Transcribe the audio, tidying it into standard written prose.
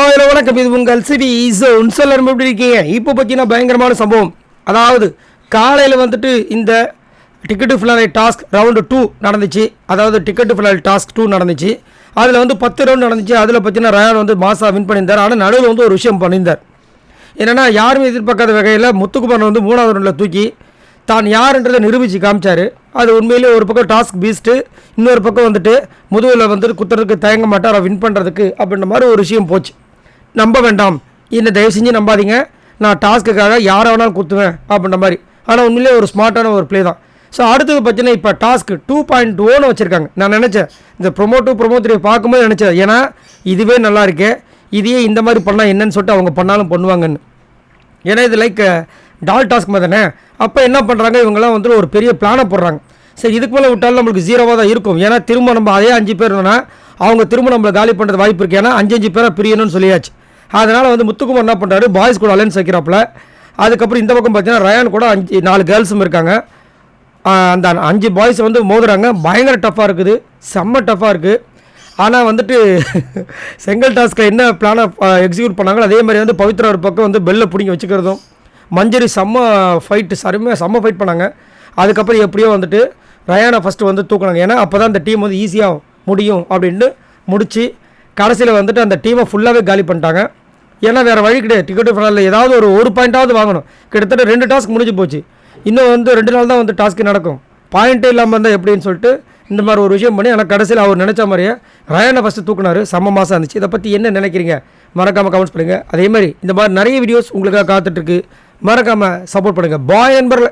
Hello வணக்கம். இது உங்கள் சிபி எல்லாரும் எப்படி இருக்கீங்க? இப்போ பார்த்தீங்கன்னா பயங்கரமான சம்பவம். அதாவது காலையில் வந்துட்டு இந்த டிக்கெட்டு ஃபிலாரி டாஸ்க் ரவுண்டு 2 நடந்துச்சு. அதாவது டிக்கெட்டு ஃபிலாரி டாஸ்க் 2 நடந்துச்சு. அதில் வந்து 10 ரவுண்ட் நடந்துச்சு. அதில் பார்த்தீங்கன்னா ரயான் வந்து மாசா வின் பண்ணியிருந்தார். ஆனால் நடுவில் வந்து ஒரு விஷயம் பண்ணியிருந்தார். என்னென்னா யாருமே எதிர்பார்க்காத வகையில் முத்துக்குமார் வந்து 3வது ரவுண்டில் தூக்கி தான் யாருன்றதை நிரூபித்து காமிச்சார். அது உண்மையிலே ஒரு பக்கம் டாஸ்க் பீஸ்ட்டு, இன்னொரு பக்கம் வந்துட்டு முதுகில் வந்துட்டு குத்துறதுக்கு தயங்க மாட்டார் வின் பண்ணுறதுக்கு அப்படின்ற மாதிரி ஒரு விஷயம் போச்சு. நம்ப வேண்டாம், இந்த தயவு செஞ்சு நம்பாதீங்க, நான் டாஸ்க்குக்காக யாரை வேணாலும் குத்துவேன் அப்படின்ற மாதிரி. ஆனால் உண்மையிலே ஒரு ஸ்மார்ட்டான ஒரு ப்ளே தான். ஸோ அடுத்தது பார்த்தீங்கன்னா இப்போ டாஸ்க்கு 2.0 வச்சுருக்காங்க. நான் நினச்சேன் இந்த ப்ரொமோ 3 பார்க்கும்போது நினச்சேன், ஏன்னா இதுவே நல்லா இருக்கே, இதையே இந்த மாதிரி பண்ணால் என்னன்னு சொல்லிட்டு அவங்க பண்ணாலும் பண்ணுவாங்கன்னு. ஏன்னா இது லைக் டால் டாஸ்க் மாதிரி தானே. அப்போ என்ன பண்ணுறாங்க, இவங்கெல்லாம் வந்து ஒரு பெரிய பிளானை போடுறாங்க. சரி, இதுக்கு மேலே விட்டாலும் நம்மளுக்கு 0வாக தான் இருக்கும். ஏன்னா திரும்ப நம்ம அதே 5 பேர் இருந்தோன்னா அவங்க திரும்ப நம்மளை காலி பண்ணுறது வாய்ப்பு இருக்குது. ஏன்னா 5 பேராக பிரியணும்னு சொல்லியாச்சு. அதனால் வந்து முத்துக்குமார் என்ன பண்ணுறாரு, பாய்ஸ் கூட அலைன்ஸ் வைக்கிறாப்புல. அதுக்கப்புறம் இந்த பக்கம் பார்த்தீங்கன்னா ரயான் கூட 4 கேர்ள்ஸும் இருக்காங்க. அந்த 5 பாய்ஸ் வந்து மோதுறாங்க. பயங்கர டஃப்பாக இருக்குது, செம்ம டஃப்பாக இருக்குது. ஆனால் வந்துட்டு செங்கல் டாஸ்கில் என்ன பிளானை எக்ஸிக்யூட் பண்ணாங்களோ அதே மாதிரி வந்து பவித்ரா ஒரு பக்கம் வந்து பெல்லை பிடிங்கி வச்சுக்கிறதும், மஞ்சரி செம்ம ஃபைட் பண்ணாங்க. அதுக்கப்புறம் எப்படியோ வந்துட்டு ரயானை ஃபஸ்ட்டு வந்து தூக்குனாங்க. ஏன்னா அப்போ தான் அந்த டீம் வந்து ஈஸியாக முடியும் அப்படின்ட்டு முடித்து கடைசியில் வந்துட்டு அந்த டீமை ஃபுல்லாகவே காலி பண்ணிட்டாங்க. ஏன்னா வேறு வழி கிடையாது. டிக்கெட்டு ஃபினாலில் ஏதாவது ஒரு பாயிண்ட்டாவது வாங்கணும். கிட்டத்தட்ட 2 டாஸ்க் முடிஞ்சு போச்சு. இன்னும் வந்து 2 நாள் தான் வந்து டாஸ்க்கு நடக்கும். பாயிண்ட்டே இல்லாமல் இருந்தால் எப்படின்னு சொல்லிட்டு இந்த மாதிரி ஒரு விஷயம் பண்ணி, ஆனால் கடைசியில் அவர் நினச்ச மாதிரியே ரயானை ஃபஸ்ட்டு தூக்குனார். செம்ம மாதம் இருந்துச்சு. இதை பற்றி என்ன நினைக்கிறீங்க மறக்காமல் கமெண்ட்ஸ் பண்ணுங்கள். அதே மாதிரி இந்த மாதிரி நிறைய வீடியோஸ் உங்களுக்காக காத்துட்ருக்கு. மறக்காமல் சப்போர்ட் பண்ணுங்கள். பாய் நண்பர்களே.